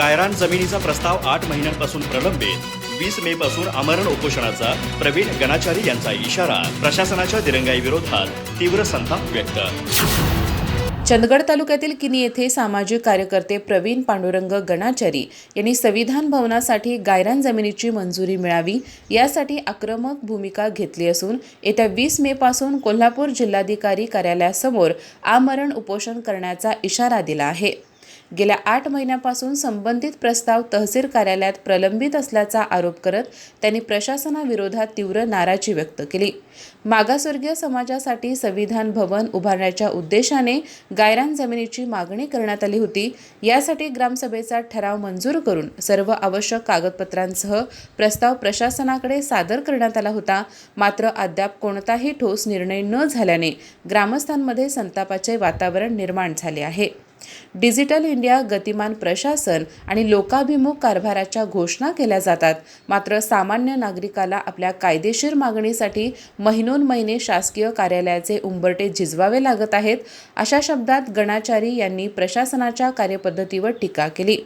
गायरान जमिनीचा प्रस्ताव 8 महिन्यांपासून प्रलंबित। 20 मे पासून आमरण उपोषणाचा प्रवीण गणाचारी यांचा इशारा। प्रशासनाच्या दिरंगाईविरोधात तीव्र संताप व्यक्त। चंदगड तालुक्यातील किनी येथे सामाजिक कार्यकर्ते प्रवीण पांडुरंग गणाचारी यांनी संविधान भवनासाठी गायरान जमिनीची मंजुरी मिळावी यासाठी आक्रमक भूमिका घेतली असून येत्या 20 मे पासून कोल्हापूर जिल्हाधिकारी कार्यालयासमोर आमरण उपोषण करण्याचा इशारा दिला आहे। गेल्या 8 महिन्यापासून संबंधित प्रस्ताव तहसील कार्यालयात प्रलंबित असल्याचा आरोप करत त्यांनी प्रशासनाविरोधात तीव्र नाराजी व्यक्त केली। मागासवर्गीय समाजासाठी संविधान भवन उभारण्याच्या उद्देशाने गायरान जमिनीची मागणी करण्यात आली होती। यासाठी ग्रामसभेचा ठराव मंजूर करून सर्व आवश्यक कागदपत्रांसह प्रस्ताव प्रशासनाकडे सादर करण्यात आला होता। मात्र अद्याप कोणताही ठोस निर्णय न झाल्याने ग्रामस्थांमध्ये संतापाचे वातावरण निर्माण झाले आहे। डिजिटल इंडिया, गतिमान प्रशासन आणि लोकाभिमुख कारभाराच्या घोषणा केल्या जातात, मात्र सामान्य नागरिकाला आपल्या कायदेशीर मागणीसाठी महिनोन-महिने शासकीय कार्यालयाचे उंबरठे झिजवावे लागत आहेत। अशा शब्दात गणाचारी यांनी प्रशासनाच्या कार्यपद्धतीवर टीका केली।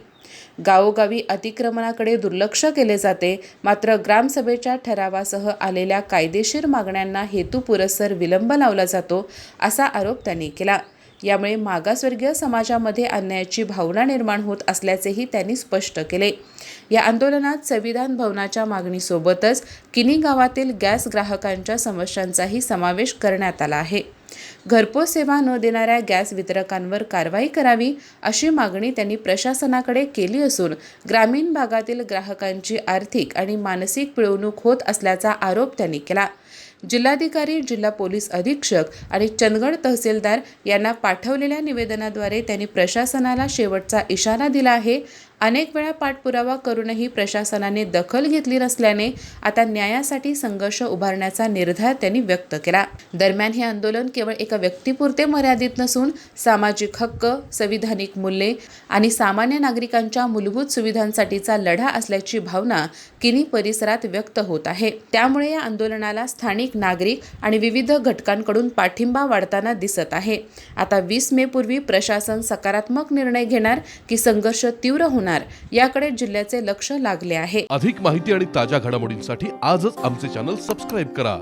गावोगावी अतिक्रमणाकडे दुर्लक्ष केले जाते, मात्र ग्रामसभेच्या ठरावासह आलेल्या कायदेशीर मागण्यांना हेतुपुरस्सर विलंब लावला जातो, असा आरोप त्यांनी केला। यामुळे मागासवर्गीय समाजामध्ये अन्यायाची भावना निर्माण होत असल्याचेही त्यांनी स्पष्ट केले। या आंदोलनात संविधान भवनाच्या मागणीसोबतच किनी गावातील गॅस ग्राहकांच्या समस्यांचाही समावेश करण्यात आला आहे। घरपोच सेवा न देणाऱ्या गॅस वितरकांवर कारवाई करावी अशी मागणी त्यांनी प्रशासनाकडे केली असून ग्रामीण भागातील ग्राहकांची आर्थिक आणि मानसिक पिळवणूक होत असल्याचा आरोप त्यांनी केला। जिल्हाधिकारी, जिल्हा पोलीस अधीक्षक आणि चंदगड तहसीलदार यांना पाठवलेल्या निवेदनाद्वारे त्यांनी प्रशासनाला शेवटचा इशारा दिला आहे। अनेक वेळा पाठपुरावा करूनही प्रशासनाने दखल घेतली नसल्याने आता न्यायासाठी संघर्ष उभारण्याचा निर्धार त्यांनी व्यक्त केला। दरम्यान हे आंदोलन केवळ एका व्यक्तीपुरते मर्यादित नसून सामाजिक हक्क, संविधानिक मूल्ये आणि सामान्य नागरिकांच्या मूलभूत सुविधांसाठीचा लढा असल्याची भावना किनी परिसरात व्यक्त होत आहे। त्यामुळे या आंदोलनाला स्थानिक नागरिक आणि विविध घटकांकडून पाठिंबा वाढताना दिसत आहे। आता 20 मे पूर्वी प्रशासन सकारात्मक निर्णय घेणार की संघर्ष तीव्र होणार याकडे जिल्ह्याचे लक्ष लागले आहे। अधिक माहिती आणि ताज्या घडामोडींसाठी आजच आमचे चॅनल सबस्क्राइब करा।